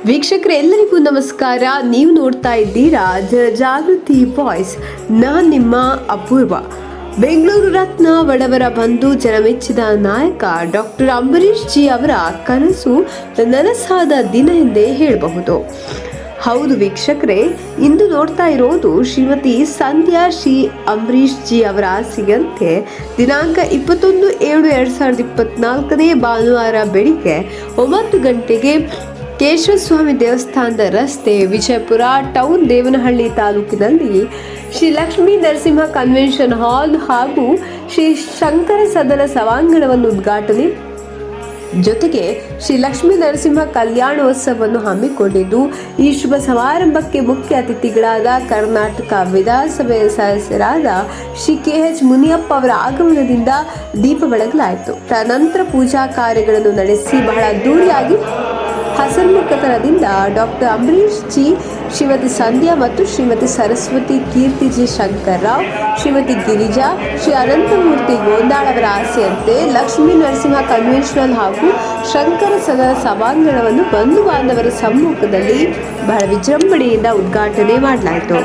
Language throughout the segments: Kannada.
ವೀಕ್ಷಕರೇ ಎಲ್ಲರಿಗೂ ನಮಸ್ಕಾರ. ನೀವು ನೋಡ್ತಾ ಇದ್ದೀರಾ ಜಾಗೃತಿ ವಾಯ್ಸ್. ನಾನು ನಿಮ್ಮ ಅಪೂರ್ವ. ಬೆಂಗಳೂರು ರತ್ನ ಬಡವರ ಬಂಧು ಜನಮೆಚ್ಚಿದ ನಾಯಕ ಡಾಕ್ಟರ್ ಅಂಬರೀಶ್ ಜಿ ಅವರ ಕನಸು ನನಸಾದ ದಿನ ಎಂದೇ ಹೇಳಬಹುದು. ಹೌದು ವೀಕ್ಷಕರೇ, ಇಂದು ನೋಡ್ತಾ ಇರೋದು ಶ್ರೀಮತಿ ಸಂಧ್ಯಾ ಶ್ರೀ ಅಂಬರೀಶ್ ಜಿ ಅವರ ಆಸೆಯಂತೆ ದಿನಾಂಕ 21/7/2024 ಭಾನುವಾರ ಬೆಳಿಗ್ಗೆ 9 ಗಂಟೆಗೆ ಕೇಶವಸ್ವಾಮಿ ದೇವಸ್ಥಾನದ ರಸ್ತೆ, ವಿಜಯಪುರ ಟೌನ್, ದೇವನಹಳ್ಳಿ ತಾಲೂಕಿನಲ್ಲಿ ಶ್ರೀ ಲಕ್ಷ್ಮೀ ನರಸಿಂಹ ಕನ್ವೆನ್ಷನ್ ಹಾಲ್ ಹಾಗೂ ಶ್ರೀ ಶಂಕರ ಸದನ ಸಭಾಂಗಣವನ್ನು ಉದ್ಘಾಟನೆ ಜೊತೆಗೆ ಶ್ರೀ ಲಕ್ಷ್ಮೀ ನರಸಿಂಹ ಕಲ್ಯಾಣೋತ್ಸವವನ್ನು ಹಮ್ಮಿಕೊಂಡಿದ್ದು, ಈ ಶುಭ ಸಮಾರಂಭಕ್ಕೆ ಮುಖ್ಯ ಅತಿಥಿಗಳಾದ ಕರ್ನಾಟಕ ವಿಧಾನಸಭೆ ಸದಸ್ಯರಾದ ಶ್ರೀ KH ಮುನಿಯಪ್ಪ ಅವರ ಆಗಮನದಿಂದ ದೀಪ ಬೆಳಗಲಾಯಿತು. ತದನಂತರ ಪೂಜಾ ಕಾರ್ಯಗಳನ್ನು ನಡೆಸಿ ಬಹಳ ಅದ್ದೂರಿಯಾಗಿ ಹಸನ್ಮುಖತನದಿಂದ ಡಾಕ್ಟರ್ ಅಂಬರೀಶ್ ಜಿ, ಶ್ರೀಮತಿ ಸಂಧ್ಯಾ ಮತ್ತು ಶ್ರೀಮತಿ ಸರಸ್ವತಿ, ಕೀರ್ತಿ ಜಿ ಶಂಕರ್ರಾವ್, ಶ್ರೀಮತಿ ಗಿರಿಜಾ, ಶ್ರೀ ಅನಂತಮೂರ್ತಿ ಗೋಂದಾಳ್ ಅವರ ಆಸೆಯಂತೆ ಲಕ್ಷ್ಮೀ ನರಸಿಂಹ ಕನ್ವೆನ್ಷನಲ್ ಹಾಗೂ ಶಂಕರ ಸದನ ಸಭಾಂಗಣವನ್ನು ಬಂಧು ಬಾಂಧವರ ಸಮ್ಮುಖದಲ್ಲಿ ಬಹಳ ವಿಜೃಂಭಣೆಯಿಂದ ಉದ್ಘಾಟನೆ ಮಾಡಲಾಯಿತು.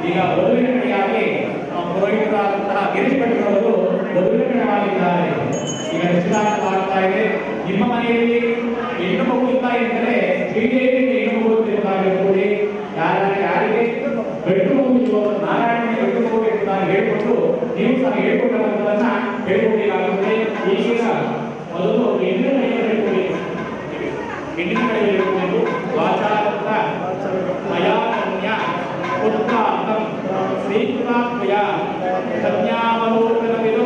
ಈಗ ವಧುವಿನಗಳಿಗಾಗಿ ಪುರೋಹಿತರಾದಂತಹ ಗಿರೀಶ್ ಭಟ್ರವರು ವಧುವಿನಗಳಾಗಿದ್ದಾರೆ. ಈಗ ನಿಶ್ಚಿತಾರ್ಥವಾಗ್ತಾ ಇದೆ. ನಿಮ್ಮ ಮನೆಯಲ್ಲಿ ಹೆಣ್ಣು ಮಗು ಇರ್ತಾ ಇದ್ದರೆ ಶ್ರೀದೇವಿಗೆ ಹೆಣ್ಣು ಮಗು ಇರುವುದಾಗಿರಬಹುದು. ಯಾರಿಗೆ ಗಂಡು ಮಗು ನಾರಾಯಣನಿಗೆ ಗಂಡು ಮಗು ಇರುವುದಾಗಿ ಹೇಳಿಕೊಂಡು ನೀವು ಸಹ ಹೇಳಿಕೊಂಡಂತದನ್ನ ಹೇಳ್ಕೊಬೇಕಾಗುತ್ತದೆ. ಈಗ ಮೊದಲು ಹೆಣ್ಣಿನ ಹೇಳ್ಕೊಳ್ಳಿ, ಹೆಣ್ಣಿನ ಕಡೆ ಹೇಳ್ಕೊಂಡು ವಾಚಾರತ್ತ ಮಯಾನ್ಯ ಉತ್ಕಾಂತಂ ಶ್ರೀಕೃತಾತ್ಮಯ ಕನ್ಯಾವಲೋಕನವಿದು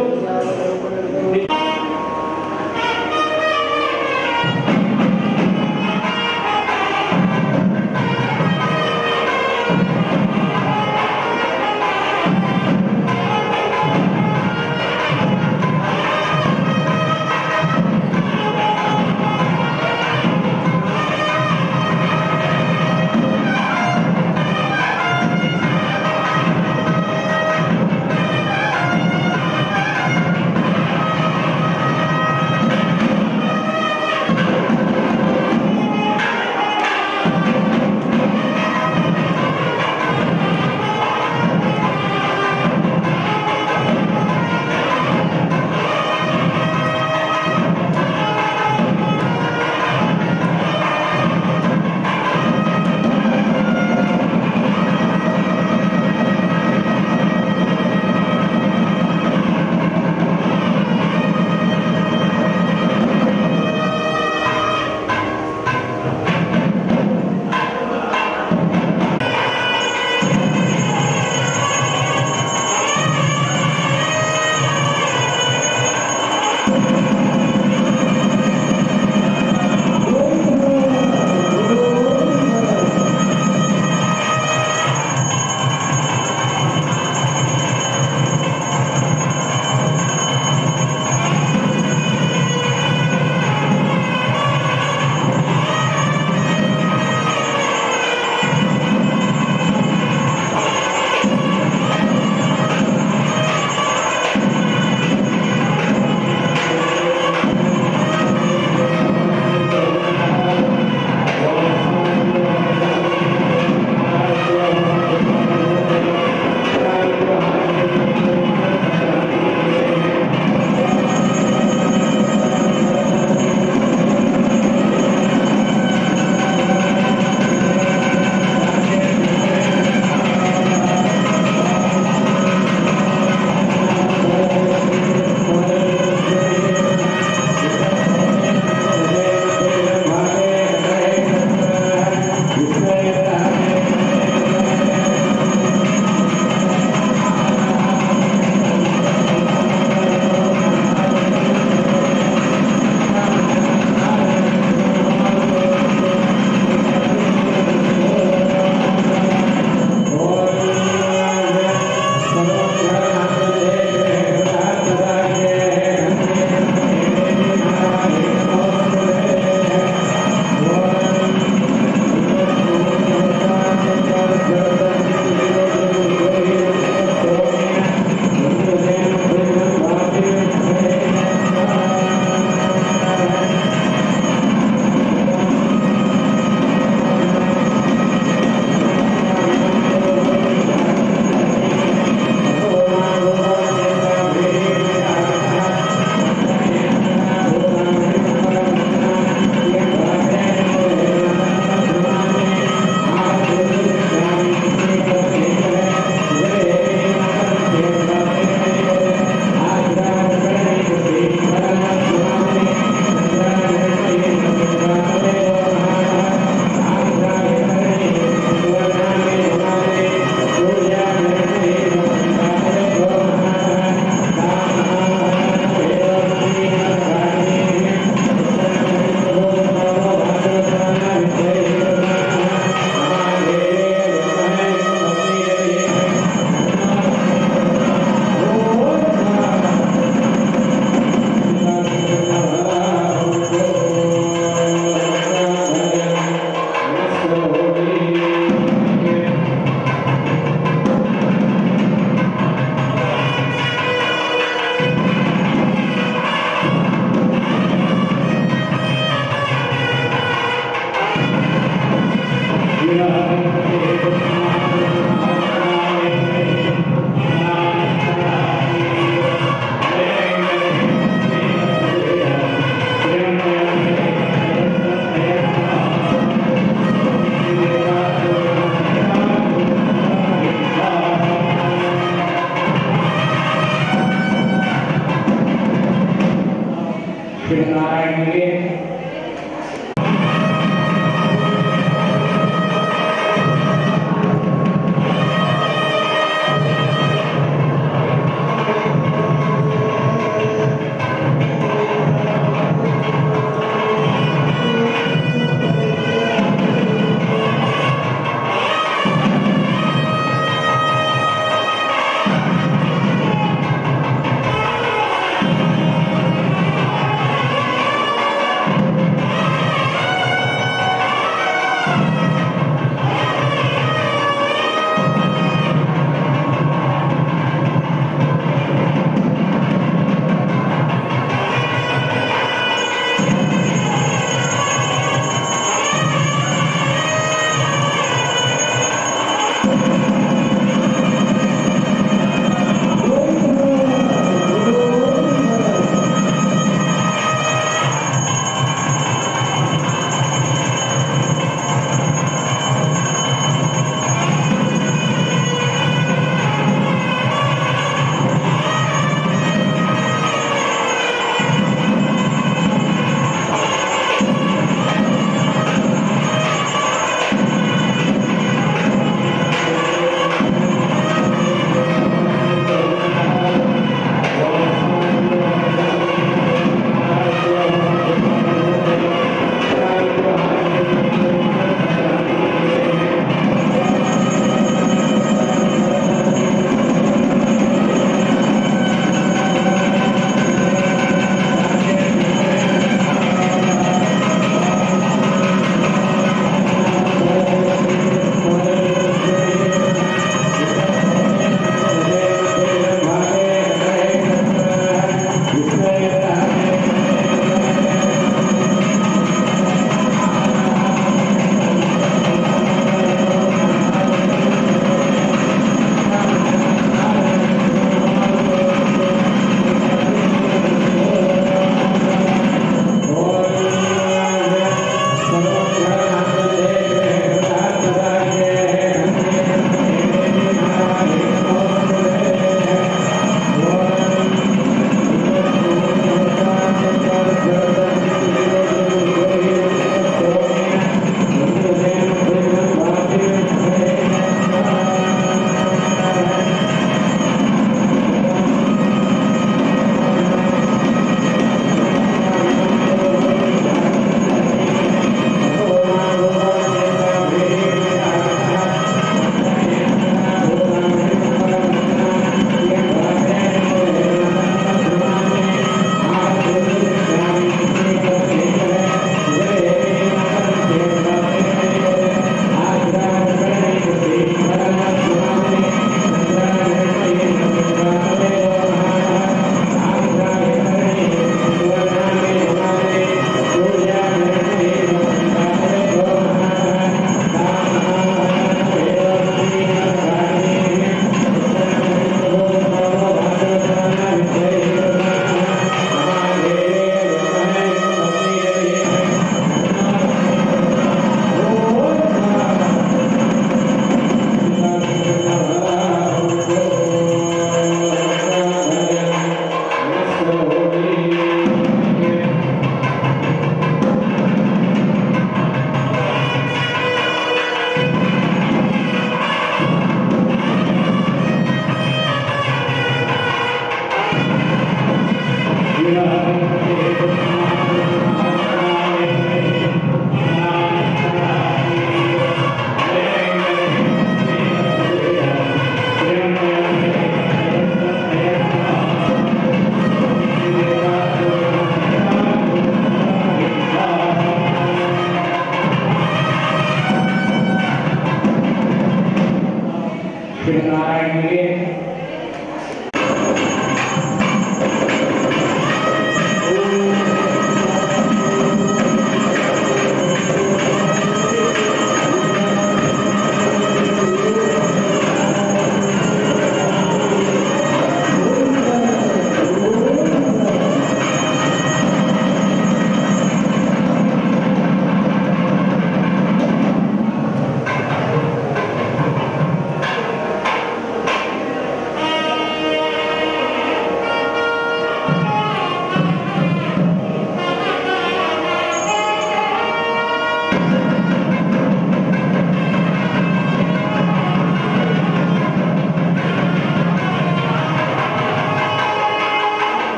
ಶ್ರೀನಾರಾಯಣನಿಗೆ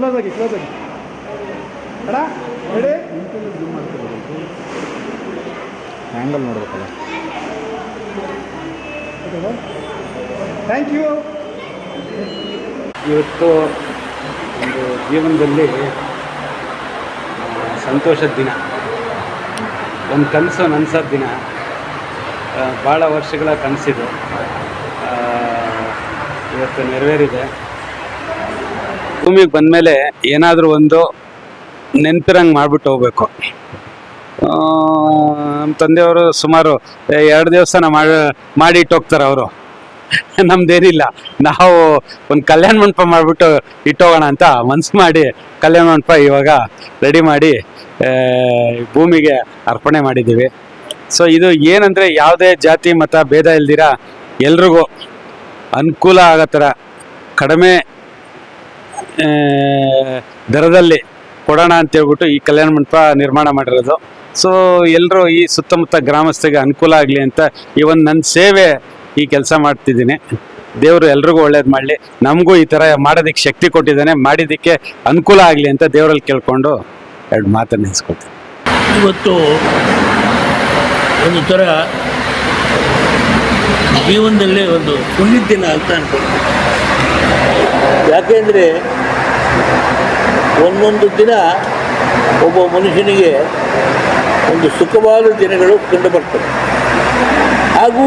ಕ್ಲೋಸ್ ಆಗಿ ಅಣ್ಣ ಹೇಳಿ ಆ್ಯಂಗಲ್ ನೋಡ್ಬೇಕಲ್ಲ. Thank you. ಇವತ್ತು ಒಂದು ಜೀವನದಲ್ಲಿ ಸಂತೋಷದ ದಿನ, ಒಂದು ಕನಸು ನನಸೋದ ದಿನ. ಭಾಳ ವರ್ಷಗಳ ಕನಸಿದು ಇವತ್ತು ನೆರವೇರಿದೆ. ಭೂಮಿಗೆ ಬಂದಮೇಲೆ ಏನಾದರೂ ಒಂದು ನೆನಪಿರಂಗೆ ಮಾಡಿಬಿಟ್ಟು ಹೋಗ್ಬೇಕು. ನಮ್ಮ ತಂದೆಯವರು ಸುಮಾರು 2 ದೇವಸ್ಥಾನ ಮಾಡಿಟ್ಟು ಹೋಗ್ತಾರೆ ಅವರು. ನಮ್ದೇನಿಲ್ಲ, ನಾವು ಒಂದು ಕಲ್ಯಾಣ ಮಂಟಪ ಮಾಡಿಬಿಟ್ಟು ಇಟ್ಟೋಗೋಣ ಅಂತ ಮನಸ್ಸು ಮಾಡಿ ಕಲ್ಯಾಣ ಮಂಟಪ ಇವಾಗ ರೆಡಿ ಮಾಡಿ ಭೂಮಿಗೆ ಅರ್ಪಣೆ ಮಾಡಿದ್ದೀವಿ. ಸೊ ಇದು ಏನಂದರೆ ಯಾವುದೇ ಜಾತಿ ಮತ ಭೇದ ಇಲ್ದಿರ ಎಲ್ರಿಗೂ ಅನುಕೂಲ ಆಗೋ ಥರ ಕಡಿಮೆ ದರದಲ್ಲಿ ಕೊಡೋಣ ಅಂತೇಳ್ಬಿಟ್ಟು ಈ ಕಲ್ಯಾಣ ಮಂಟಪ ನಿರ್ಮಾಣ ಮಾಡಿರೋದು. ಸೊ ಎಲ್ಲರೂ ಈ ಸುತ್ತಮುತ್ತ ಗ್ರಾಮಸ್ಥರಿಗೆ ಅನುಕೂಲ ಆಗಲಿ ಅಂತ ಈ ಒಂದು ನನ್ನ ಸೇವೆ ಈ ಕೆಲಸ ಮಾಡ್ತಿದ್ದೀನಿ. ದೇವರು ಎಲ್ರಿಗೂ ಒಳ್ಳೇದು ಮಾಡಲಿ, ನಮಗೂ ಈ ಥರ ಮಾಡೋದಕ್ಕೆ ಶಕ್ತಿ ಕೊಟ್ಟಿದ್ದಾನೆ, ಮಾಡಿದ್ದಕ್ಕೆ ಅನುಕೂಲ ಆಗಲಿ ಅಂತ ದೇವರಲ್ಲಿ ಕೇಳ್ಕೊಂಡು 2 ಮಾತನ್ನು ನೆನೆಸ್ಕೊಳ್ತೀನಿ. ಇವತ್ತು ಒಂದು ಥರ ಜೀವನದಲ್ಲೇ ಒಂದು ಪುಣ್ಯದ ದಿನ ಅಂತ ಅನ್ಕೊಳ್ತೀನಿ. ಯಾಕೆಂದರೆ ಒಂದೊಂದು ದಿನ ಒಬ್ಬ ಮನುಷ್ಯನಿಗೆ ಒಂದು ಸುಖವಾದ ದಿನಗಳು ಕಂಡು ಬರ್ತವೆ, ಹಾಗೂ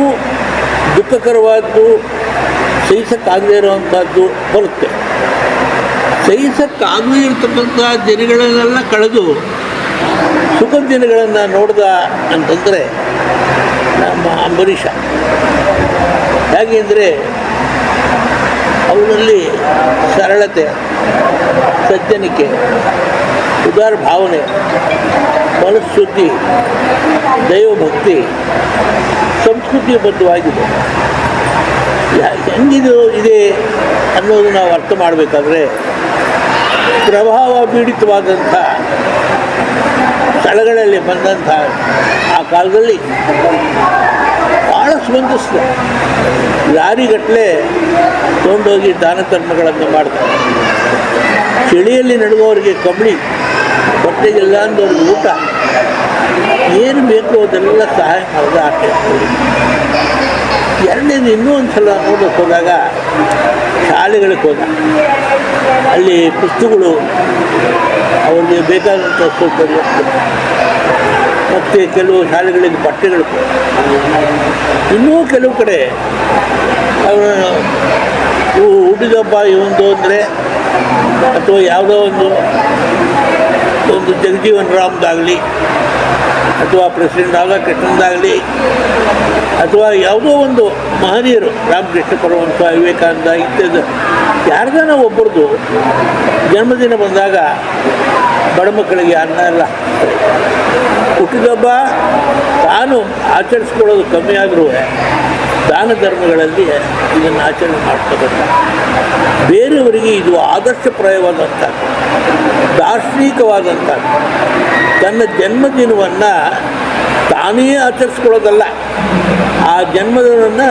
ದುಃಖಕರವಾದ್ದು ಸಹಿಸಕ್ಕಾಗದೇ ಇರುವಂಥದ್ದು ಬರುತ್ತೆ. ಸಹಿಸಕ್ಕಾಗದೇ ಇರತಕ್ಕಂಥ ದಿನಗಳನ್ನೆಲ್ಲ ಕಳೆದು ಸುಖದ ದಿನಗಳನ್ನು ನೋಡ್ದ ಅಂತಂದರೆ ನಮ್ಮ ಅಂಬರೀಷ. ಹೇಗೆ ಅಂದರೆ ಅವನಲ್ಲಿ ಸರಳತೆ, ಸಜ್ಜನಿಕೆ, ಉದಾರ ಭಾವನೆ, ಮನಃಶುದ್ಧಿ, ದೈವಭಕ್ತಿ ಸಂಸ್ಕೃತಿಬದ್ಧವಾಗಿದೆ. ಹೆಂಗಿದು ಇದೆ ಅನ್ನೋದು ನಾವು ಅರ್ಥ ಮಾಡಬೇಕಾದ್ರೆ ಪ್ರಭಾವ ಪೀಡಿತವಾದಂಥ ಸ್ಥಳಗಳಲ್ಲಿ ಬಂದಂಥ ಆ ಕಾಲದಲ್ಲಿ ಭಾಳ ಸ್ಪಂದಿಸಿದೆ. ಲಾರಿಗಟ್ಟಲೆ ತೊಗೊಂಡೋಗಿ ದಾನ ಧರ್ಮಗಳನ್ನು ಮಾಡ್ತಾರೆ. ಚಳಿಯಲ್ಲಿ ನಡುವವರಿಗೆ ಕಂಬಳಿ, ಹೊಟ್ಟೆಗೆಲ್ಲ ಅಂದವ್ರಿಗೆ ಊಟ, ಏನು ಬೇಕು ಅದೆಲ್ಲ ಸಹಾಯ ಮಾಡಿದ ಆಕೆ. ಎರಡನೇದು ಇನ್ನೂ ಒಂದು ಸಲ ನೋಡೋಕೆ ಹೋದಾಗ ಶಾಲೆಗಳಿಗೆ ಹೋದ. ಅಲ್ಲಿ ಪುಸ್ತಕಗಳು, ಅವರಿಗೆ ಬೇಕಾದಂಥ ಸೌಕರ್ಯ, ಮತ್ತು ಕೆಲವು ಶಾಲೆಗಳಿಗೆ ಬಟ್ಟೆಗಳು, ಇನ್ನೂ ಕೆಲವು ಕಡೆ ಹುಟ್ಟಿದಬ್ಬ ಇವೊಂದು ಅಂದರೆ ಅಥವಾ ಯಾವುದೋ ಒಂದು ಜಗಜೀವನ್ ರಾಮ್ದಾಗಲಿ ಅಥವಾ ಪ್ರೆಸಿಡೆಂಟ್ ರಾಧಾಕೃಷ್ಣನ್ದಾಗಲಿ ಅಥವಾ ಯಾವುದೋ ಒಂದು ಮಹನೀಯರು, ರಾಮಕೃಷ್ಣ ಪರಮಹಂಸ, ವಿವೇಕಾನಂದ ಇತ್ಯಾದಿ ಯಾರ್ದಾನ ಒಬ್ಬರದು ಜನ್ಮದಿನ ಬಂದಾಗ ಬಡ ಮಕ್ಕಳಿಗೆ ಅನ್ನ ಎಲ್ಲ ಹುಟ್ಟಿದಬ್ಬ ತಾನು ಆಚರಿಸ್ಕೊಳ್ಳೋದು ಕಮ್ಮಿ ಆದರೂ ದಾನ ಧರ್ಮಗಳಲ್ಲಿ ಇದನ್ನು ಆಚರಣೆ ಮಾಡ್ತಕ್ಕಂಥ ಬೇರೆಯವರಿಗೆ ಇದು ಆದರ್ಶಪ್ರಾಯವಾದಂಥದ್ದು, ದಾರ್ಶನಿಕವಾದಂಥದ್ದು. ತನ್ನ ಜನ್ಮದಿನವನ್ನು ತಾನೇ ಆಚರಿಸ್ಕೊಳ್ಳೋದಲ್ಲ, ಆ ಜನ್ಮದಿನವನ್ನು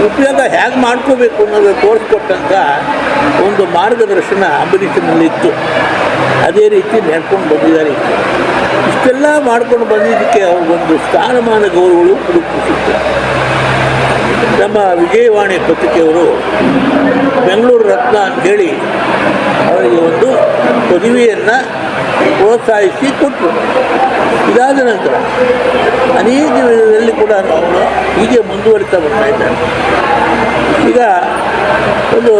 ಉಪಯೋಗ ಹೇಗೆ ಮಾಡ್ಕೋಬೇಕು ಅನ್ನೋದು ತೋರಿಸ್ಕೊಟ್ಟಂಥ ಒಂದು ಮಾರ್ಗದರ್ಶನ ಅಂಬರೀಷನಲ್ಲಿತ್ತು. ಅದೇ ರೀತಿ ನಡ್ಕೊಂಡು ಬಂದಿದ್ದಾರೆ. ಇಷ್ಟೆಲ್ಲ ಮಾಡ್ಕೊಂಡು ಬಂದಿದ್ದಕ್ಕೆ ಅವ್ರಿಗೊಂದು ಸ್ಥಾನಮಾನ ಗೌರವಗಳು ಹುಡುಕಿಸಿತ್ತು. ನಮ್ಮ ವಿಜಯವಾಣಿ ಪತ್ರಿಕೆಯವರು ಬೆಂಗಳೂರು ರತ್ನ ಅಂತೇಳಿ ಅವರಿಗೆ ಒಂದು ಪದವಿಯನ್ನು ಪ್ರೋತ್ಸಾಹಿಸಿ ಕೊಟ್ಟರು. ಇದಾದ ನಂತರ ಅನೇಕ ವಿಧದಲ್ಲಿ ಕೂಡ ಅವರು ಹೀಗೆ ಮುಂದುವರಿತಾ ಬರ್ತಾ ಇದ್ದಾರೆ. ಈಗ ಒಂದು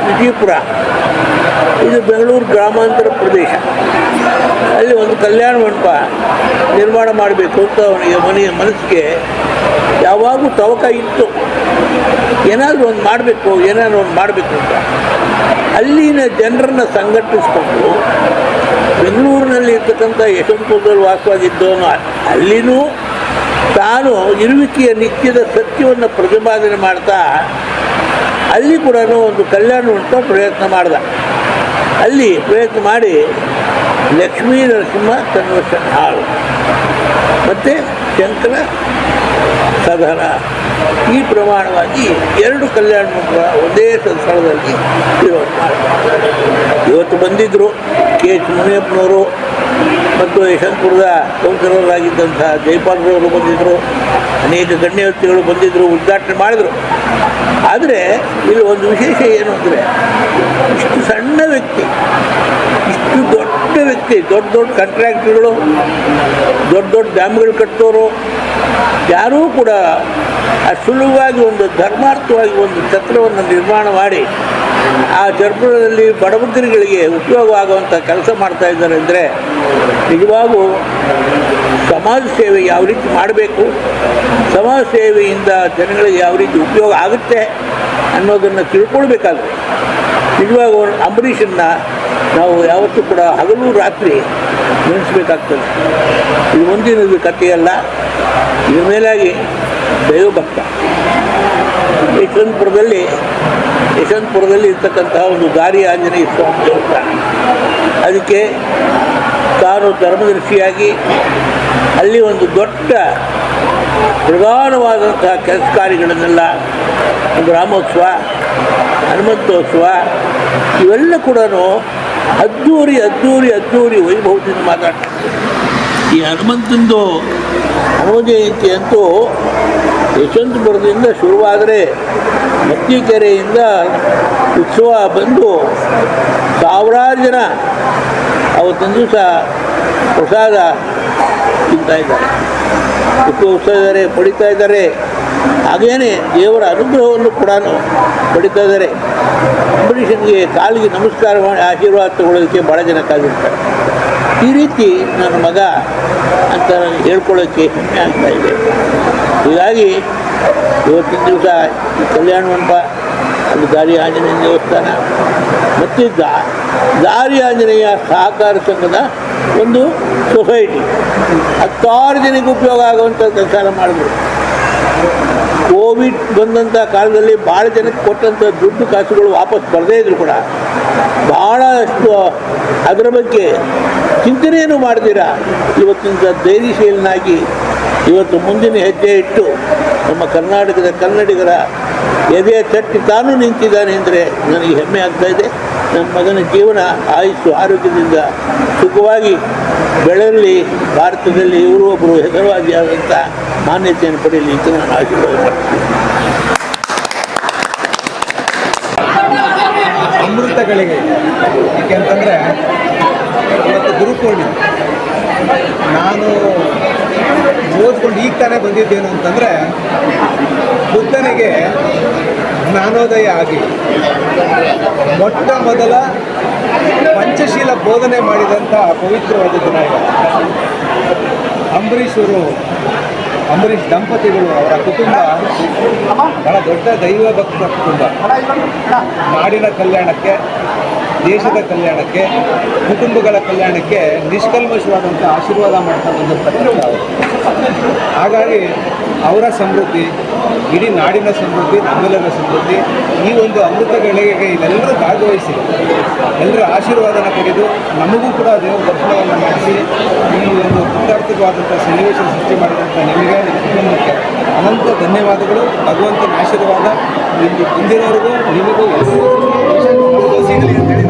ವಿಜಯಪುರ, ಇದು ಬೆಂಗಳೂರು ಗ್ರಾಮಾಂತರ ಪ್ರದೇಶ, ಅಲ್ಲಿ ಒಂದು ಕಲ್ಯಾಣ ಮಂಟಪ ನಿರ್ಮಾಣ ಮಾಡಬೇಕು ಅಂತ ಅವನಿಗೆ ಮನಸ್ಸಿಗೆ ಯಾವಾಗೂ ತವಕ ಇತ್ತು. ಏನಾದರೂ ಒಂದು ಮಾಡಬೇಕು ಅಂತ ಅಲ್ಲಿನ ಜನರನ್ನು ಸಂಘಟಿಸ್ಕೊಂಡು ಬೆಂಗಳೂರಿನಲ್ಲಿ ಇರ್ತಕ್ಕಂಥ ಯಶವಂತಪುರದಲ್ಲಿ ವಾಸವಾಗಿದ್ದವನು ಅಲ್ಲಿನೂ ತಾನು ಇರುವಿಕೆಯ ನಿತ್ಯದ ಸತ್ಯವನ್ನು ಪ್ರತಿಪಾದನೆ ಮಾಡ್ತಾ ಅಲ್ಲಿ ಕೂಡ ಒಂದು ಕಲ್ಯಾಣ ಮಂಟಪ ಪ್ರಯತ್ನ ಮಾಡ್ದ. ಅಲ್ಲಿ ಪ್ರಯತ್ನ ಮಾಡಿ ಲಕ್ಷ್ಮೀ ನರಸಿಂಹ ಕನ್ವೆನ್ಷನ್ ಹಾಲ್ ಮತ್ತು ಶಂಕರ ಸದನ ಈ ಪ್ರಮಾಣವಾಗಿ 2 ಕಲ್ಯಾಣ ಮಂಟಪ ಒಂದೇ ಸ್ಥಳದಲ್ಲಿ ಇರೋದು ಮಾಡ್ತಾರೆ. ಇವತ್ತು ಬಂದಿದ್ದರು ಕೆ ಎಚ್ ಮುನಿಯಪ್ಪನವರು ಮತ್ತು ಯಶವಂತಪುರದ ಕೌನ್ಸಿಲರ್ ಜೈಪಾಲ್ರವರು ಬಂದಿದ್ದರು, ಅನೇಕ ಗಣ್ಯ ವ್ಯಕ್ತಿಗಳು ಬಂದಿದ್ದರು, ಉದ್ಘಾಟನೆ ಮಾಡಿದರು. ಆದರೆ ಇಲ್ಲಿ ಒಂದು ವಿಶೇಷ ಏನು ಅಂದರೆ, ಇಷ್ಟು ಸಣ್ಣ ವ್ಯಕ್ತಿ, ಇಷ್ಟು ದೊಡ್ಡ ವ್ಯಕ್ತಿ, ದೊಡ್ಡ ದೊಡ್ಡ ಕಾಂಟ್ರಾಕ್ಟ್ರುಗಳು, ದೊಡ್ಡ ದೊಡ್ಡ ಡ್ಯಾಮ್ಗಳು ಕಟ್ಟೋರು ಯಾರೂ ಕೂಡ ಸುಲಭವಾಗಿ ಒಂದು ಧರ್ಮಾರ್ಥವಾಗಿ ಒಂದು ಛತ್ರವನ್ನು ನಿರ್ಮಾಣ ಮಾಡಿ ಆ ಛತ್ರದಲ್ಲಿ ಬಡಬಗ್ಗರಿಗೆ ಉಪಯೋಗವಾಗುವಂಥ ಕೆಲಸ ಮಾಡ್ತಾ ಇದ್ದಾರೆ ಅಂದರೆ ನಿಜವಾಗೂ ಸಮಾಜ ಸೇವೆ ಯಾವ ರೀತಿ ಮಾಡಬೇಕು, ಸಮಾಜ ಸೇವೆಯಿಂದ ಜನಗಳಿಗೆ ಯಾವ ರೀತಿ ಉಪಯೋಗ ಆಗುತ್ತೆ ಅನ್ನೋದನ್ನು ತಿಳ್ಕೊಳ್ಬೇಕಾದ್ರೆ ನಿಜವಾಗೂ ಅಂಬರೀಷನ್ನು ನಾವು ಯಾವತ್ತೂ ಕೂಡ ಹಗಲು ರಾತ್ರಿ ನೆನೆಸಬೇಕಾಗ್ತದೆ. ಇದು ಒಂದಿನದ ಕಥೆಯಲ್ಲ, ಇದ್ರ ಮೇಲಾಗಿ ದೈವಭಕ್ತ. ಯಶವಂತಪುರದಲ್ಲಿ ಇರ್ತಕ್ಕಂತಹ ಒಂದು ದಾರಿ ಆಂಜನೇಯ ಸ್ವಾಮಿ ದೇವಸ್ಥಾನ, ಅದಕ್ಕೆ ತಾನು ಧರ್ಮದರ್ಶಿಯಾಗಿ ಅಲ್ಲಿ ಒಂದು ದೊಡ್ಡ ಪ್ರಧಾನವಾದಂತಹ ಕೆಲಸ ಕಾರ್ಯಗಳನ್ನೆಲ್ಲ ಗ್ರಾಮೋತ್ಸವ, ಹನುಮಂತೋತ್ಸವ ಇವೆಲ್ಲ ಕೂಡ ಅದ್ದೂರಿ ವೈಭವದಿಂದ ಮಾತಾಡ್ತಾರೆ. ಈ ಹನುಮ ಜಯಂತಿ ಅಂತೂ ಯಶವಂತಪುರದಿಂದ ಶುರುವಾದರೆ ಮತ್ತಿಕೆರೆಯಿಂದ ಉತ್ಸವ ಬಂದು ಸಾವಿರಾರು ಜನ ಅವತ್ತೊಂದು ದಿವಸ ಪ್ರಸಾದ ತಿಂತಾಯಿದ್ದಾರೆ, ಉಪಯೋಗಿಸ್ತಾ ಇದ್ದಾರೆ, ಪಡಿತಾ ಇದ್ದಾರೆ. ಹಾಗೇನೆ ದೇವರ ಅನುಗ್ರಹವನ್ನು ಕೂಡ ಪಡಿತಾ ಇದ್ದಾರೆ. ಅಂಬರೀಷನಿಗೆ ಕಾಲಿಗೆ ನಮಸ್ಕಾರ ಮಾಡಿ ಆಶೀರ್ವಾದ ತಗೊಳ್ಳೋದಕ್ಕೆ ಭಾಳ ಜನ ಕಾದಿರ್ತಾರೆ. ಈ ರೀತಿ ನನ್ನ ಮಗ ಅಂತ ನನಗೆ ಹೇಳ್ಕೊಳ್ಳೋಕ್ಕೆ ಹೆಮ್ಮೆ ಆಗ್ತಾ ಇದೆ. ಹೀಗಾಗಿ ಇವತ್ತಿನ ದಿವಸ ಈ ಕಲ್ಯಾಣ ಮಂಟಪ, ಅಲ್ಲಿ ದಾರಿ ಆಂಜನೇಯ ದೇವಸ್ಥಾನ ಮತ್ತು ದಾರಿ ಆಂಜನೇಯ ಸಹಕಾರ ಸಂಘದ ಒಂದು ಸೊಸೈಟಿ 16 ಜನಕ್ಕೆ ಉಪಯೋಗ ಆಗುವಂಥ ಕೆಲಸ ಮಾಡಿದ್ರು. ಕೋವಿಡ್ ಬಂದಂಥ ಕಾಲದಲ್ಲಿ ಭಾಳ ಜನಕ್ಕೆ ಕೊಟ್ಟಂಥ ದುಡ್ಡು ಕಾಸುಗಳು ವಾಪಸ್ ಬರದೇ ಇದ್ರು ಕೂಡ ಭಾಳಷ್ಟು ಅದರ ಬಗ್ಗೆ ಚಿಂತನೆಯನ್ನು ಮಾಡ್ತೀರಾ ಇವತ್ತಿನ ಧೈರ್ಯಶೀಲನಾಗಿ ಇವತ್ತು ಮುಂದಿನ ಹೆಜ್ಜೆ ಇಟ್ಟು ನಮ್ಮ ಕರ್ನಾಟಕದ ಕನ್ನಡಿಗರ ಎದೆಯ ತಟ್ಟಿ ತಾನು ನಿಂತಿದ್ದಾನೆ ಅಂದರೆ ನನಗೆ ಹೆಮ್ಮೆ ಆಗ್ತಾಯಿದೆ. ನನ್ನ ಮಗನ ಜೀವನ ಆಯುಸ್ಸು ಆರೋಗ್ಯದಿಂದ ಸುಖವಾಗಿ ಬೆಳೆಯಲಿ, ಭಾರತದಲ್ಲಿ ಇವರು ಒಬ್ಬರು ಹೆಸರುವಾದಿಯಾದಂಥ ಮಾನ್ಯತೆಯನ್ನು ಪಡೆಯಲಿ ಅಂತ ನಾನು ಆಶೀರ್ವಾದ ಮಾಡ್ತೀನಿ. ಅಮೃತಗಳಿಗೆ ಏಕೆಂತಂದರೆ ಇವತ್ತು ಗುರುಪೂರ್ಣಿಮೆ. ನಾನು ಓದ್ಕೊಂಡು ಈಗ ತಾನೇ ಬಂದಿದ್ದೇನು ಅಂತಂದರೆ, ಬುದ್ಧನಿಗೆ ಜ್ಞಾನೋದಯ ಆಗಿ ಮೊಟ್ಟ ಮೊದಲ ಪಂಚಶೀಲ ಬೋಧನೆ ಮಾಡಿದಂಥ ಪವಿತ್ರವಾದ ದಿನ ಇದು. ಅಂಬರೀಷ್ ದಂಪತಿಗಳು, ಅವರ ಕುಟುಂಬ ಬಹಳ ದೊಡ್ಡ ದೈವ ಭಕ್ತ ಕುಟುಂಬ. ನಾಡಿನ ಕಲ್ಯಾಣಕ್ಕೆ, ದೇಶದ ಕಲ್ಯಾಣಕ್ಕೆ, ಕುಟುಂಬಗಳ ಕಲ್ಯಾಣಕ್ಕೆ ನಿಷ್ಕಲ್ಮಶವಾದಂಥ ಆಶೀರ್ವಾದ ಮಾಡ್ತಾ ಬಂದಿರ್ತಕ್ಕಂಥ ಅವರು. ಹಾಗಾಗಿ ಅವರ ಸಮೃದ್ಧಿ, ಇಡೀ ನಾಡಿನ ಸಮೃದ್ಧಿ, ನಮ್ಮೆಲ್ಲರ ಸಮೃದ್ಧಿ. ಈ ಒಂದು ಅಮೃತ ಗಳಿಗೆಗೆ ಇಲ್ಲೆಲ್ಲರೂ ಭಾಗವಹಿಸಿ ಎಲ್ಲರ ಆಶೀರ್ವಾದನ ಪಡೆದು ನಮಗೂ ಕೂಡ ದೇವರ ದರ್ಶನವನ್ನು ಮಾಡಿಸಿ ಈ ಒಂದು ಕೃತಾರ್ಥವಾದಂಥ ಸನ್ನಿವೇಶ ಸೃಷ್ಟಿ ಮಾಡಿದಂಥ ನಿಮಗೆ, ನಿಮ್ಮ ಕುಟುಂಬಕ್ಕೆ ಅನಂತ ಧನ್ಯವಾದಗಳು. ಭಗವಂತನ ಆಶೀರ್ವಾದ ಇಲ್ಲಿ ಬಂದಿರೋರಿಗೂ ನಿಮಗೂ ಎಲ್ಲರಿಗೂ ಸಿಗಲಿ ಅಂತೇಳಿ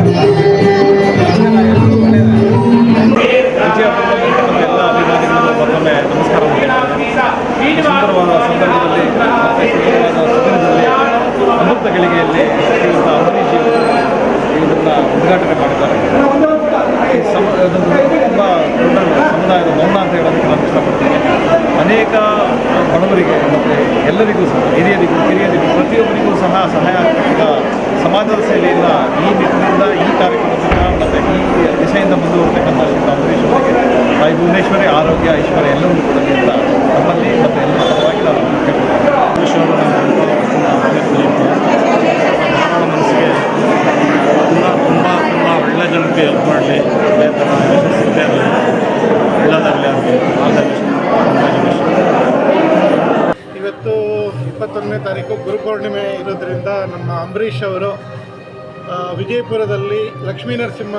ನಮ್ಮ ಎಲ್ಲ ಅಭಿಮಾನಿಗಳು ಮತ್ತೊಮ್ಮೆ ನಮಸ್ಕಾರ ಸುಂದರವಾದ ಸಂದರ್ಭದಲ್ಲಿ ಅಮೃತ ಗಳಿಗೆಯಲ್ಲಿ ಶ್ರೀಯುತ ಅಂಬರೀಷ್ ಇದನ್ನು ಉದ್ಘಾಟನೆ ಮಾಡಿದ್ದಾರೆ. ಅದೊಂದು ತುಂಬ ದೊಡ್ಡ ಸಮುದಾಯದ ಮೌನ ಅಂತ ಹೇಳೋದಕ್ಕೆ ನಾನು ಇಷ್ಟಪಡ್ತೀನಿ. ಅನೇಕ ಬಡವರಿಗೆ ಮತ್ತು ಎಲ್ಲರಿಗೂ ಸಹ, ಹಿರಿಯರಿಗೂ ಕಿರಿಯರಿಗೂ ಪ್ರತಿಯೊಬ್ಬರಿಗೂ ಸಹ ಸಹಾಯ ಆಗ್ತಕ್ಕಂಥ ಸಮಾಜದ ಸೇವೆಯಿಂದ ಈ ನಿಟ್ಟಿನಿಂದ, ಈ ಕಾರ್ಯಕ್ರಮದಿಂದ ಮತ್ತು ಈ ದಿಶೆಯಿಂದ ಮುಂದುವರತಕ್ಕಂಥ ಶ್ರೀಯುತ ಅಂಬರೀಷ್ ಅವರಿಗೆ ತಾಯಿ ಭುವನೇಶ್ವರಿ ಆರೋಗ್ಯ ಐಶ್ವರ್ಯ ಎಲ್ಲವನ್ನೂ ಕೊಡಲಿ ಅಂತ ನಮ್ಮಲ್ಲಿ ಮತ್ತು ಎಲ್ಲರ ಪರವಾಗಿ ನಾನು ಕೇಳ್ತೀನಿ. ಭಾಳ ಮನಸ್ಸಿಗೆ ತುಂಬ ಒಳ್ಳೆ ಜನಕ್ಕೆ ಹೆಲ್ಪ್ ಮಾಡಲಿ, ಅದೇ ಥರ ಯಶಸ್ಸಿದೆ ಆಗಲಿ, ಒಳ್ಳೆಯದಾಗಲಿ ಆಗಲಿ, ಇವತ್ತು 21ನೇ ತಾರೀಕು ಗುರುಪೂರ್ಣಿಮೆ ಇರೋದರಿಂದ ನಮ್ಮ ಅಂಬರೀಷ್ ಅವರು ವಿಜಯಪುರದಲ್ಲಿ ಲಕ್ಷ್ಮೀ ನರಸಿಂಹ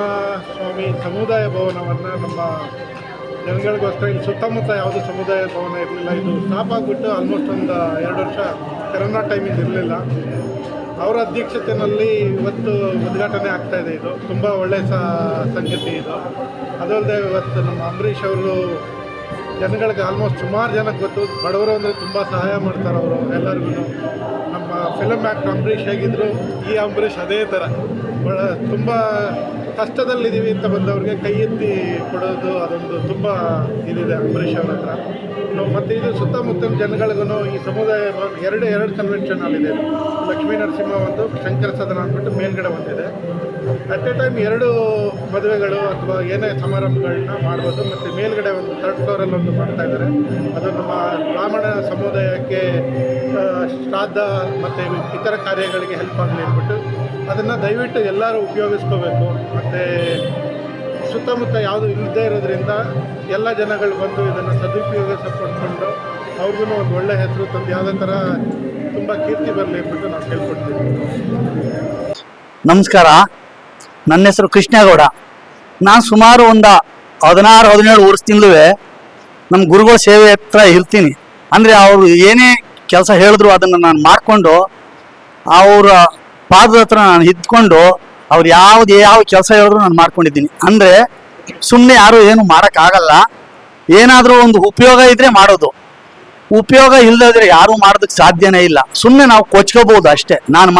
ಸ್ವಾಮಿ ಸಮುದಾಯ ಭವನವನ್ನು ನಮ್ಮ ಜನಗಳಿಗೋಸ್ಕರ ಇಲ್ಲಿ ಸುತ್ತಮುತ್ತ ಯಾವುದೇ ಸಮುದಾಯ ಭವನ ಇರಲಿಲ್ಲ. ಇದು ಸ್ಟಾಪ್ ಆಗಿಬಿಟ್ಟು ಆಲ್ಮೋಸ್ಟ್ ಒಂದು 2 ವರ್ಷ ಕರೋನಾ ಟೈಮಿಂದ ಇರಲಿಲ್ಲ. ಅವರ ಅಧ್ಯಕ್ಷತೆಯಲ್ಲಿ ಇವತ್ತು ಉದ್ಘಾಟನೆ ಆಗ್ತಾಯಿದೆ. ಇದು ತುಂಬ ಒಳ್ಳೆಯ ಸಂಗತಿ ಇದು. ಅದಲ್ಲದೆ ಇವತ್ತು ನಮ್ಮ ಅಂಬರೀಷ್ ಅವರು ಜನಗಳಿಗೆ ಆಲ್ಮೋಸ್ಟ್ ಸುಮಾರು ಜನಕ್ಕೆ ಗೊತ್ತು. ಬಡವರು ಅಂದರೆ ತುಂಬ ಸಹಾಯ ಮಾಡ್ತಾರೆ ಅವರು ಎಲ್ಲರಿಗೂ. ನಮ್ಮ ಫಿಲಮ್ ಆ್ಯಕ್ಟರ್ ಅಂಬರೀಷ್ ಹೇಗಿದ್ದರು, ಈ ಅಂಬರೀಷ್ ಅದೇ ಥರ ತುಂಬ ಕಷ್ಟದಲ್ಲಿದ್ದೀವಿ ಅಂತ ಬಂದವ್ರಿಗೆ ಕೈ ಎತ್ತಿ ಕೊಡೋದು, ಅದೊಂದು ತುಂಬ ಇದಿದೆ ಅಂಬರೀಷ್ ಅವ್ರ ಹತ್ರ. ಮತ್ತು ಇದು ಸುತ್ತಮುತ್ತಲ ಜನಗಳಿಗೂ ಈ ಸಮುದಾಯ ಎರಡು ಕನ್ವೆನ್ಷನ್ ಹಾಲ್ ಇದೆ. ಲಕ್ಷ್ಮೀ ನರಸಿಂಹ ಒಂದು, ಶಂಕರ ಸದನ ಅಂದ್ಬಿಟ್ಟು ಮೇಲ್ಗಡೆ ಒಂದಿದೆ. ಅಟ್ ಎ ಟೈಮ್ 2 ಮದುವೆಗಳು ಅಥವಾ ಏನೇ ಸಮಾರಂಭಗಳನ್ನ ಮಾಡ್ಬೋದು. ಮತ್ತು ಮೇಲ್ಗಡೆ ಒಂದು 3rd ಫ್ಲೋರಲ್ಲಿ ಒಂದು ಮಾಡ್ತಾ ಇದ್ದಾರೆ. ಅದು ನಮ್ಮ ಬ್ರಾಹ್ಮಣ ಸಮುದಾಯಕ್ಕೆ ಶ್ರಾದ್ದ ಮತ್ತು ಇತರ ಕಾರ್ಯಗಳಿಗೆ ಹೆಲ್ಪ್ ಆಗಲಿ ಅಂದ್ಬಿಟ್ಟು ಅದನ್ನು ದಯವಿಟ್ಟು ಎಲ್ಲರೂ ಉಪಯೋಗಿಸ್ಕೋಬೇಕು. ಮತ್ತು ಸುತ್ತಮುತ್ತ ಯಾವುದು ಇಲ್ಲದೇ ಇರೋದ್ರಿಂದ ಎಲ್ಲ ಜನಗಳು ಬಂದು ಇದನ್ನು ಸದುಪಯೋಗಿಸಿಕೊಂಡು ಅವ್ರಿಗೂ ಒಂದು ಒಳ್ಳೆಯ ಹೆಸರು ತಂದು ಯಾವುದೇ ಥರ ತುಂಬ ಕೀರ್ತಿ ಬರಲಿ ಅಂದ್ಬಿಟ್ಟು ನಾವು ಕೇಳ್ಕೊಡ್ತೀವಿ. ನಮಸ್ಕಾರ, ನನ್ನ ಹೆಸರು ಕೃಷ್ಣೇಗೌಡ. ನಾನು ಸುಮಾರು ಒಂದು 16-17 ವರ್ಷದಿಂದಲೂ ನಮ್ಮ ಗುರುಗಳ ಸೇವೆ ಹತ್ರ ಇರ್ತೀನಿ. ಅಂದರೆ ಅವರು ಏನೇ ಕೆಲಸ ಹೇಳಿದ್ರು ಅದನ್ನು ನಾನು ಮಾಡಿಕೊಂಡು ಅವರ ಪಾದದ ಹತ್ರ ನಾನು ಇದ್ಕೊಂಡು ಅವ್ರು ಯಾವ ಕೆಲಸ ಹೇಳಿದ್ರು ನಾನು ಮಾಡ್ಕೊಂಡಿದ್ದೀನಿ. ಅಂದರೆ ಸುಮ್ಮನೆ ಯಾರು ಏನು ಮಾಡೋಕ್ಕಾಗಲ್ಲ. ಏನಾದರೂ ಒಂದು ಉಪಯೋಗ ಇದ್ದರೆ ಮಾಡೋದು, ಉಪಯೋಗ ಇಲ್ಲದಿದ್ರೆ ಯಾರೂ ಮಾಡೋದಕ್ಕೆ ಸಾಧ್ಯನೇ ಇಲ್ಲ. ಸುಮ್ಮನೆ ನಾವು ಕೊಚ್ಕೋಬೋದು ಅಷ್ಟೇ, ನಾನು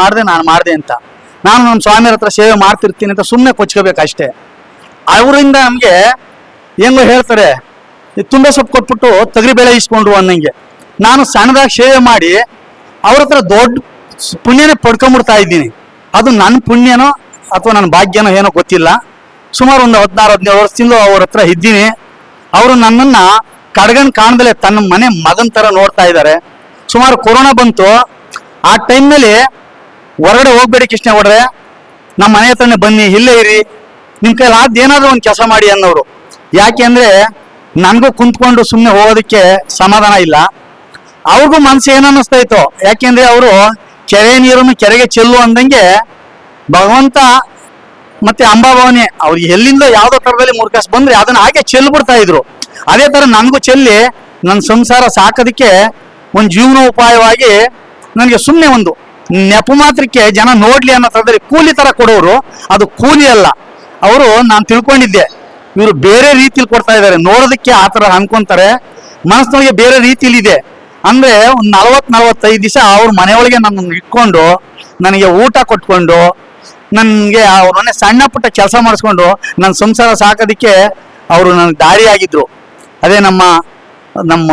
ಮಾಡಿದೆ ಅಂತ. ನಾನು ನಮ್ಮ ಸ್ವಾಮಿಯರ ಹತ್ರ ಸೇವೆ ಮಾಡ್ತಿರ್ತೀನಿ ಅಂತ ಸುಮ್ಮನೆ ಕೊಚ್ಕೋಬೇಕು ಅಷ್ಟೇ. ಅವರಿಂದ ನಮಗೆ ಹೆಂಗೋ ಹೇಳ್ತಾರೆ, ತುಂಬ ಸೊಪ್ಪು ಕೊಟ್ಬಿಟ್ಟು ತೊಗರಿ ಬೇಳೆ ಇಸ್ಕೊಂಡ್ರು ಅನ್ನಂಗೆ. ನಾನು ಸಣ್ಣದಾಗಿ ಸೇವೆ ಮಾಡಿ ಅವ್ರ ಹತ್ರ ದೊಡ್ಡ ಪುಣ್ಯನೇ ಪಡ್ಕೊಂಬಿಡ್ತಾ ಇದ್ದೀನಿ. ಅದು ನನ್ನ ಪುಣ್ಯನೋ ಅಥವಾ ನನ್ನ ಭಾಗ್ಯನೋ ಏನೋ ಗೊತ್ತಿಲ್ಲ. ಸುಮಾರು ಒಂದು 16-17 ವರ್ಷದಿಂದ ಅವ್ರ ಹತ್ರ ಇದ್ದೀನಿ. ಅವರು ನನ್ನನ್ನು ಕಡ್ಗಂಡು ಕಾಣ್ದಲೇ ತನ್ನ ಮನೆ ಮಗನ ಥರ ನೋಡ್ತಾ ಇದ್ದಾರೆ. ಸುಮಾರು ಕೊರೋನಾ ಬಂತು, ಆ ಟೈಮ್ನಲ್ಲಿ ಹೊರಗಡೆ ಹೋಗ್ಬೇಡಿ ಕೃಷ್ಣ ಹೊಡ್ರೆ, ನಮ್ಮ ಮನೆ ಹತ್ರನೇ ಬನ್ನಿ, ಇಲ್ಲೇ ಇರಿ, ನಿಮ್ಮ ಕೈಲಿ ಏನಾದರೂ ಒಂದು ಕೆಲಸ ಮಾಡಿ ಅನ್ನೋರು. ಯಾಕೆ ಅಂದರೆ ನನಗೂ ಕುಂತ್ಕೊಂಡು ಸುಮ್ಮನೆ ಹೋಗೋದಕ್ಕೆ ಸಮಾಧಾನ ಇಲ್ಲ. ಅವ್ರಿಗೂ ಮನಸ್ಸು ಏನು ಅನ್ನಿಸ್ತಾ ಇತ್ತು. ಯಾಕೆಂದರೆ ಅವರು ಕೆರೆ ನೀರನ್ನು ಕೆರೆಗೆ ಚೆಲ್ಲು ಅಂದಂಗೆ ಭಗವಂತ ಮತ್ತು ಅಂಬಾಭವಾನಿ ಅವ್ರಿಗೆ ಎಲ್ಲಿಂದ ಯಾವುದೋ ಥರದಲ್ಲಿ ಮುರ್ಕಾಸ್ ಬಂದರೆ ಅದನ್ನು ಹಾಗೆ ಚೆಲ್ಬಿಡ್ತಾ ಇದ್ರು. ಅದೇ ಥರ ನನಗೂ ಚೆಲ್ಲಿ ನನ್ನ ಸಂಸಾರ ಸಾಕೋದಕ್ಕೆ ಒಂದು ಜೀವನೋಪಾಯವಾಗಿ ನನಗೆ ಸುಮ್ಮನೆ ಒಂದು ನೆಪ ಮಾತ್ರಕ್ಕೆ ಜನ ನೋಡಲಿ ಅನ್ನೋ ಥರದಲ್ಲಿ ಕೂಲಿ ಥರ ಕೊಡೋರು. ಅದು ಕೂಲಿ ಅಲ್ಲ. ಅವರು ನಾನು ತಿಳ್ಕೊಂಡಿದ್ದೆ ಇವರು ಬೇರೆ ರೀತಿಲಿ ಕೊಡ್ತಾ ಇದ್ದಾರೆ. ನೋಡೋದಕ್ಕೆ ಆ ಥರ ಅನ್ಕೊಂತಾರೆ, ಮನಸ್ಸಿನೊಳಗೆ ಬೇರೆ ರೀತಿಲಿದೆ. ಅಂದರೆ ಒಂದು 40-45 ದಿವಸ ಅವ್ರ ಮನೆಯೊಳಗೆ ನನ್ನನ್ನು ಇಟ್ಕೊಂಡು ನನಗೆ ಊಟ ಕೊಟ್ಕೊಂಡು ನನಗೆ ಅವ್ರನ್ನೇ ಸಣ್ಣ ಪುಟ್ಟ ಕೆಲಸ ಮಾಡಿಸ್ಕೊಂಡು ನನ್ನ ಸಂಸಾರ ಸಾಕೋದಕ್ಕೆ ಅವರು ನನಗೆ ದಾರಿಯಾಗಿದ್ದರು. ಅದೇ ನಮ್ಮ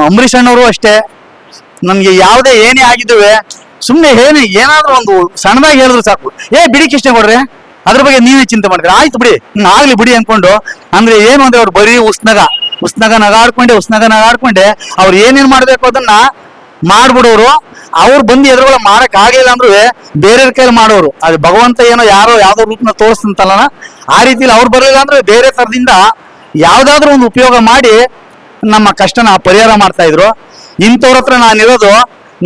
ಅಂಬರೀಷ್ ಅಣ್ಣವರು ಅಷ್ಟೇ. ನನಗೆ ಯಾವುದೇ ಏನೇ ಆಗಿದ್ದುವೆ ಸುಮ್ಮನೆ ಏನಾದರೂ ಒಂದು ಸಣ್ಣದಾಗಿ ಹೇಳಿದ್ರು ಸಾಕು, ಬಿಡಿ ಕೃಷ್ಣ ಕೊಡ್ರೆ, ಅದ್ರ ಬಗ್ಗೆ ನೀವೇ ಚಿಂತೆ ಮಾಡ್ತೀರಾ, ಆಯ್ತು ಬಿಡಿ, ಆಗಲಿ ಬಿಡಿ ಅಂದ್ಕೊಂಡು. ಅಂದರೆ ಏನು ಅಂದರೆ ಅವ್ರು ಬರೀ ಉಸ್ನಗ ನಗಾಡ್ಕೊಂಡೆ ಅವ್ರು ಏನೇನು ಮಾಡಬೇಕು ಅದನ್ನ ಮಾಡ್ಬಿಡೋರು. ಅವ್ರು ಬಂದು ಎದುರುಗಳ ಮಾಡೋಕ್ಕಾಗಲಿಲ್ಲ ಅಂದ್ರೂ ಬೇರೆಯವ್ರ ಕೈಲಿ ಮಾಡೋರು. ಅದು ಭಗವಂತ ಏನೋ ಯಾವುದೋ ರೂಪನ ತೋರಿಸ್ತಂತಲ್ಲ, ಆ ರೀತಿಲಿ ಅವ್ರು ಬರಲಿಲ್ಲ ಅಂದ್ರೆ ಬೇರೆ ಥರದಿಂದ ಯಾವುದಾದ್ರೂ ಒಂದು ಉಪಯೋಗ ಮಾಡಿ ನಮ್ಮ ಕಷ್ಟನ ಪರಿಹಾರ ಮಾಡ್ತಾ ಇದ್ರು. ಇಂಥವ್ರ ಹತ್ರ ನಾನಿರೋದು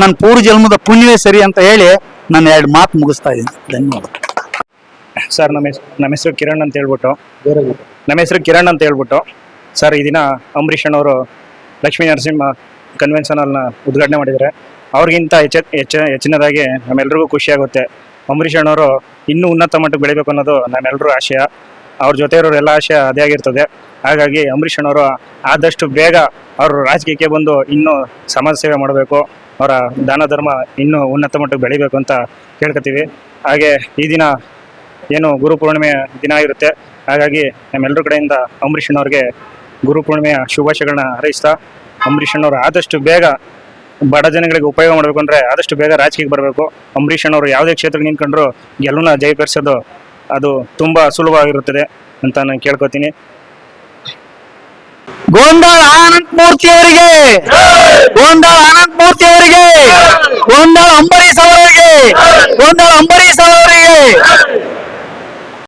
ನನ್ನ ಪೂರ್ವ ಜನ್ಮದ ಪುಣ್ಯವೇ ಸರಿ ಅಂತ ಹೇಳಿ ನಾನು 2 ಮಾತು ಮುಗಿಸ್ತಾ ಇದ್ದೀನಿ. ಧನ್ಯವಾದ ಸರ್. ನಮ್ಮ ಹೆಸರು ಕಿರಣ್ ಅಂತ ಹೇಳ್ಬಿಟ್ಟು ಸರ್, ಈ ದಿನ ಅಂಬರೀಷ್ ಅಣ್ಣವರು ಲಕ್ಷ್ಮೀ ನರಸಿಂಹ ಕನ್ವೆನ್ಷನ್ ಹಾಲ್ನ ಉದ್ಘಾಟನೆ ಮಾಡಿದ್ದಾರೆ. ಅವ್ರಿಗಿಂತ ಹೆಚ್ಚಿನದಾಗಿ ನಮ್ಮೆಲ್ರಿಗೂ ಖುಷಿಯಾಗುತ್ತೆ. ಅಂಬರೀಷ್ ಅಣ್ಣವರು ಇನ್ನೂ ಉನ್ನತ ಮಟ್ಟಕ್ಕೆ ಬೆಳಿಬೇಕು ಅನ್ನೋದು ನಮ್ಮೆಲ್ಲರೂ ಆಶಯ. ಅವ್ರ ಜೊತೆ ಇರೋರೆಲ್ಲ ಆಶಯ ಅದೇ ಆಗಿರ್ತದೆ. ಹಾಗಾಗಿ ಅಂಬರೀಷ್ ಅಣ್ಣವರು ಆದಷ್ಟು ಬೇಗ ಅವರು ರಾಜಕೀಯಕ್ಕೆ ಬಂದು ಇನ್ನೂ ಸಮಾಜ ಸೇವೆ ಮಾಡಬೇಕು, ಅವರ ದಾನ ಧರ್ಮ ಇನ್ನೂ ಉನ್ನತ ಮಟ್ಟಕ್ಕೆ ಬೆಳಿಬೇಕು ಅಂತ ಕೇಳ್ಕೊತೀವಿ. ಹಾಗೆ ಈ ದಿನ ಏನು ಗುರುಪೂರ್ಣಿಮೆಯ ದಿನ ಇರುತ್ತೆ. ಹಾಗಾಗಿ ನಮ್ಮೆಲ್ಲರ ಕಡೆಯಿಂದ ಅಂಬರೀಷ್ ಅಣ್ಣವ್ರಿಗೆ ಗುರುಪೂರ್ಣಿಮೆಯ ಶುಭಾಶಯಗಳನ್ನ ಹಾರೈಸ್ತಾ, ಅಂಬರೀಷ್ ಅಣ್ಣವರು ಆದಷ್ಟು ಬೇಗ ಬಡ ಜನಗಳಿಗೆ ಉಪಯೋಗ ಮಾಡಬೇಕು ಅಂದರೆ ಆದಷ್ಟು ಬೇಗ ರಾಜಕೀಯಕ್ಕೆ ಬರಬೇಕು. ಅಂಬರೀಷ್ ಅಣ್ಣವರು ಯಾವುದೇ ಕ್ಷೇತ್ರಕ್ಕೆ ನಿಂತ್ಕೊಂಡ್ರು ಗೆಲುವನ್ನ ಜಯಪಡಿಸೋದು ಅದು ತುಂಬ ಸುಲಭವಾಗಿರುತ್ತದೆ ಅಂತ ನಾನು ಕೇಳ್ಕೊತೀನಿ. ಗೋಂದಾಳ ಅನಂತಮೂರ್ತಿ ಅವರಿಗೆ, ಗೋಂದಾಳ ಅನಂತಮೂರ್ತಿ ಅವರಿಗೆ, ಗೋಂದಾಳ ಅಂಬರೀಷ್ ಅವರಿಗೆ, ಗೋಂದಾಳ ಅಂಬರೀಷ್ ಅವರಿಗೆ.